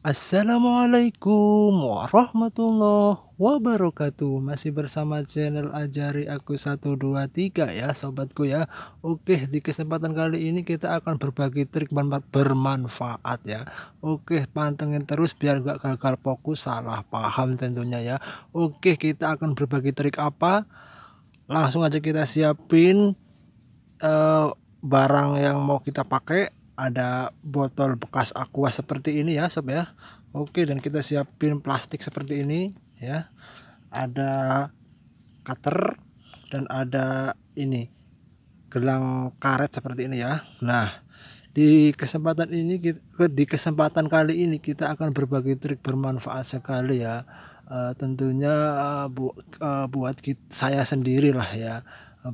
Assalamualaikum warahmatullahi wabarakatuh. Masih bersama channel Ajari Aku 123 ya sobatku ya. Oke, di kesempatan kali ini kita akan berbagi trik bermanfaat ya. Oke, pantengin terus biar gak gagal fokus, salah paham tentunya ya. Oke, kita akan berbagi trik apa? Langsung aja kita siapin barang yang mau kita pakai. Ada botol bekas aqua seperti ini ya sob ya. Oke, dan kita siapin plastik seperti ini ya. Ada cutter dan ada ini gelang karet seperti ini ya. Nah, di kesempatan kali ini kita akan berbagi trik bermanfaat sekali ya. Tentunya buat saya sendiri lah ya,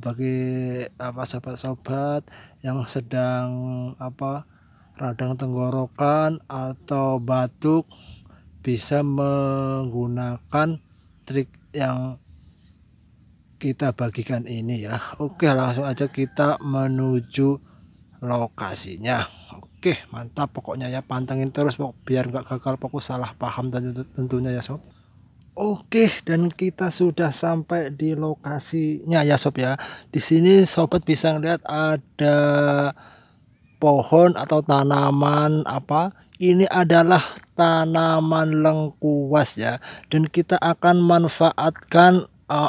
bagi sobat-sobat yang sedang radang tenggorokan atau batuk, bisa menggunakan trik yang kita bagikan ini ya. Oke, langsung aja kita menuju lokasinya. Oke, mantap pokoknya ya, pantengin terus biar nggak gagal fokus, salah paham tentunya ya sob. Oke, dan kita sudah sampai di lokasinya ya sob ya. Di sini sobat bisa ngeliat ada pohon atau tanaman ini adalah tanaman lengkuas ya, dan kita akan manfaatkan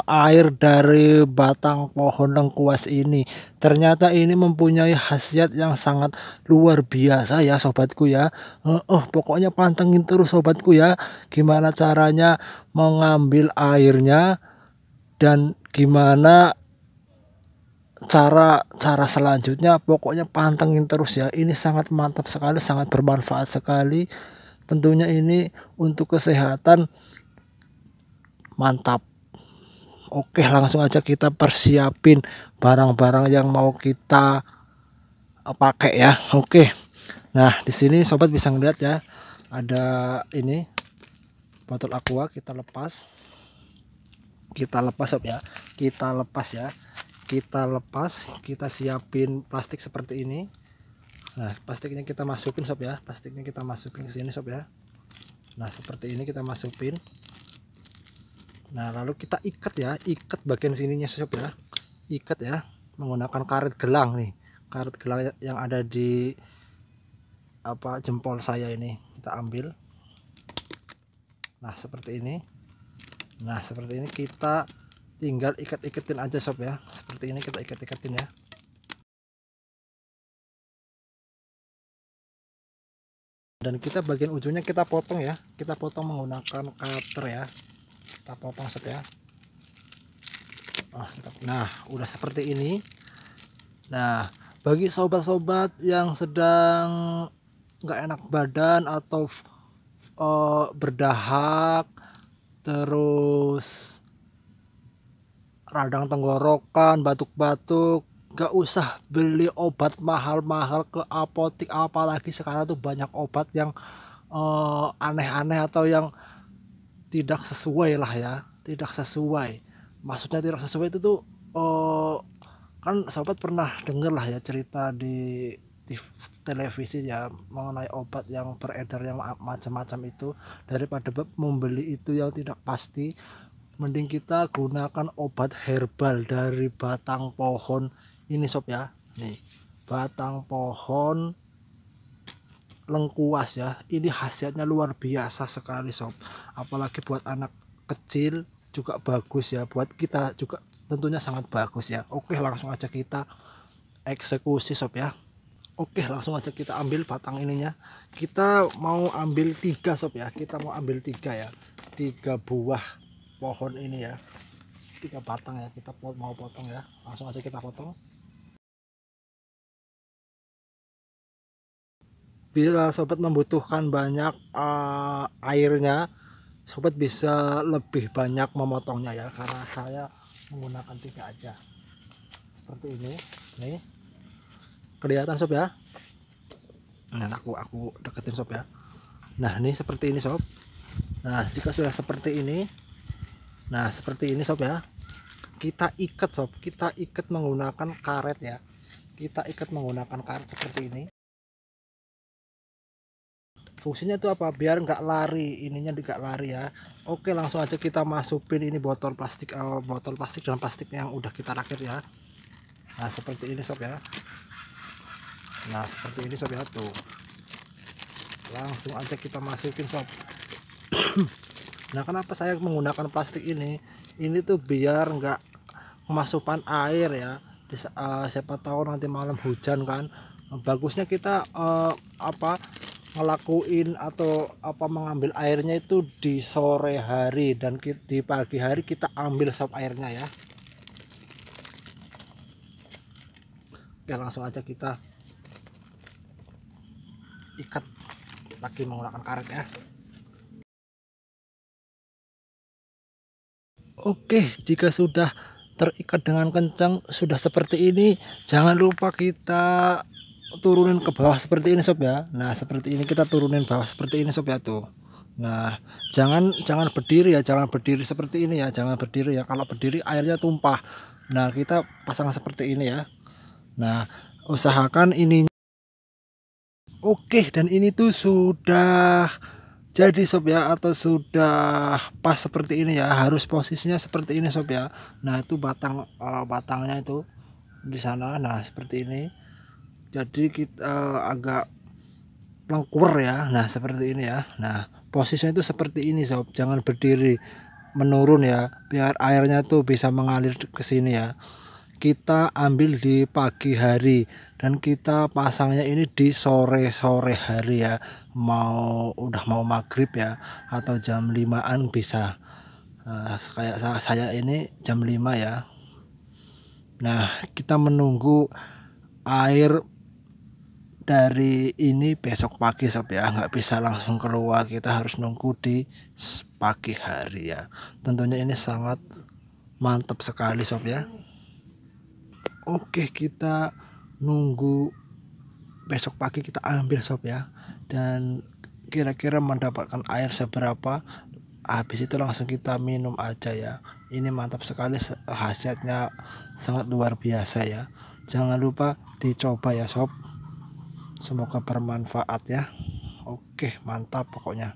air dari batang pohon lengkuas ini. Ternyata ini mempunyai khasiat yang sangat luar biasa ya sobatku ya. Pokoknya pantengin terus sobatku ya, gimana caranya mengambil airnya dan gimana cara selanjutnya. Pokoknya pantengin terus ya, ini sangat mantap sekali, sangat bermanfaat sekali. Tentunya ini untuk kesehatan mantap. Oke, langsung aja kita persiapin barang-barang yang mau kita pakai ya. Oke, nah di sini sobat bisa ngeliat ya, ada ini botol aqua. Kita lepas sob ya, kita lepas, kita siapin plastik seperti ini. Nah, plastiknya kita masukin sob ya, plastiknya kita masukin ke sini sob ya. Nah, seperti ini kita masukin. Nah, lalu kita ikat ya, ikat bagian sininya sob ya, ikat ya menggunakan karet gelang nih, karet gelang yang ada di jempol saya ini. Kita ambil. Nah, seperti ini. Nah, seperti ini kita tinggal ikat-ikatin aja sob ya, seperti ini kita ikat-ikatin ya. Dan kita bagian ujungnya kita potong ya, kita potong menggunakan cutter ya, kita potong sob ya. Nah, udah seperti ini. Nah, bagi sobat-sobat yang sedang nggak enak badan atau berdahak, terus radang tenggorokan, batuk-batuk, gak usah beli obat mahal-mahal ke apotik. Apalagi sekarang tuh banyak obat yang aneh-aneh atau yang tidak sesuai lah ya, tidak sesuai. Maksudnya tidak sesuai itu tuh kan sobat pernah denger lah ya cerita di televisi ya mengenai obat yang beredar yang macam-macam itu. Daripada membeli itu yang tidak pasti, mending kita gunakan obat herbal dari batang pohon ini sob ya. Nih, batang pohon lengkuas ya, ini khasiatnya luar biasa sekali sob. Apalagi buat anak kecil juga bagus ya, buat kita juga tentunya sangat bagus ya. Oke, langsung aja kita eksekusi sob ya. Oke, langsung aja kita ambil batang ininya. Kita mau ambil 3 sob ya, kita mau ambil 3 ya, 3 buah pohon ini ya, 3 batang ya, kita mau potong ya. Langsung aja kita potong. Bila sobat membutuhkan banyak airnya, sobat bisa lebih banyak memotongnya ya, karena saya menggunakan 3 aja. Seperti ini nih, kelihatan sob ya. Nah, aku deketin sob ya. Nah, ini seperti ini sob. Nah, jika sudah seperti ini, nah seperti ini sob ya, kita ikat sob, kita ikat menggunakan karet ya, kita ikat menggunakan karet seperti ini. fungsinya itu apa? Biar nggak lari, ininya nggak lari ya. Oke, langsung aja kita masukin ini botol plastik dan plastik yang udah kita rakit ya. Nah seperti ini sob ya. Nah seperti ini sob ya, tuh langsung aja kita masukin sob. Nah kenapa saya menggunakan plastik ini tuh biar nggak kemasukan air ya. Siapa tahu nanti malam hujan kan, bagusnya kita ngelakuin atau mengambil airnya itu di sore hari, dan di pagi hari kita ambil sob airnya ya. Oke, langsung aja kita ikat lagi menggunakan karet ya. Oke, jika sudah terikat dengan kencang, sudah seperti ini, jangan lupa kita turunin ke bawah seperti ini sob ya. Nah seperti ini kita turunin bawah seperti ini sob ya, tuh. Nah jangan berdiri ya, jangan berdiri seperti ini ya, jangan berdiri ya, kalau berdiri airnya tumpah. Nah kita pasang seperti ini ya. Nah usahakan ini. Oke, dan ini tuh sudah jadi sob ya, atau sudah pas seperti ini ya, harus posisinya seperti ini sob ya. Nah itu batangnya itu di sana. Nah seperti ini, jadi kita agak lengkur ya. Nah seperti ini ya. Nah posisinya itu seperti ini sob, jangan berdiri menurun ya, biar airnya tuh bisa mengalir ke sini ya. Kita ambil di pagi hari dan kita pasangnya ini di sore hari ya, udah mau maghrib ya, atau jam 5-an bisa. Kayak saya ini jam 5 ya. Nah kita menunggu air dari ini besok pagi sob ya, nggak bisa langsung keluar, kita harus nunggu di pagi hari ya. Tentunya ini sangat mantap sekali sob ya. Oke, kita nunggu besok pagi, kita ambil sob ya, dan kira-kira mendapatkan air seberapa, habis itu langsung kita minum aja ya. Ini mantap sekali, hasilnya sangat luar biasa ya. Jangan lupa dicoba ya sob, semoga bermanfaat ya. Oke, mantap pokoknya.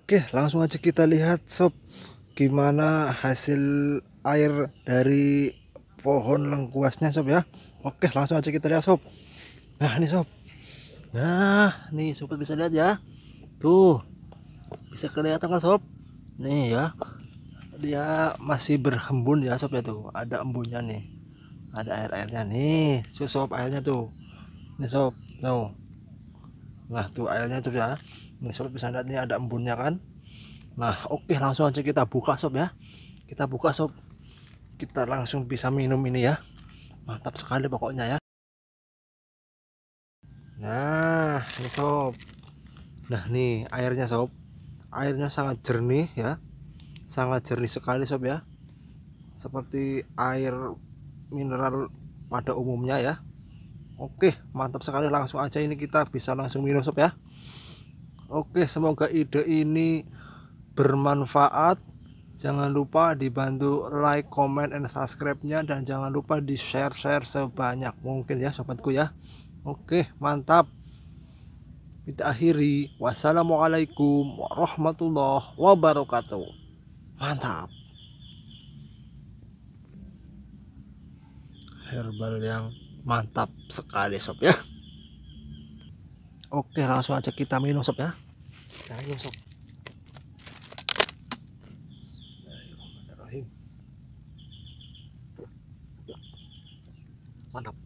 Oke, langsung aja kita lihat sob, gimana hasil air dari pohon lengkuasnya sob ya. Oke, langsung aja kita lihat sob. Nah ini sob, nah nih sobat bisa lihat ya, tuh bisa kelihatan kan sob. Nih ya, dia masih berembun ya sob ya, tuh ada embunnya nih, ada airnya nih sob, airnya tuh nih sob, tuh. Nah tuh airnya tuh ya, nih sob bisa lihat nih ada embunnya kan. Nah oke, langsung aja kita buka sob ya, kita buka sob, kita langsung bisa minum ini ya, mantap sekali pokoknya ya. Nah ini sob, nah nih airnya sob, airnya sangat jernih ya, sangat jernih sekali sob ya, seperti air mineral pada umumnya ya. Oke, mantap sekali, langsung aja ini kita bisa langsung minum sob ya. Oke, semoga ide ini bermanfaat. Jangan lupa dibantu like, comment, and subscribe-nya, dan jangan lupa di share sebanyak mungkin ya sobatku ya. Oke, mantap. Kita akhiri, wassalamualaikum warahmatullahi wabarakatuh. Mantap, herbal yang mantap sekali sob ya. Oke, langsung aja kita minum sob ya, kita minum sob. Bismillahirrahmanirrahim. Mantap.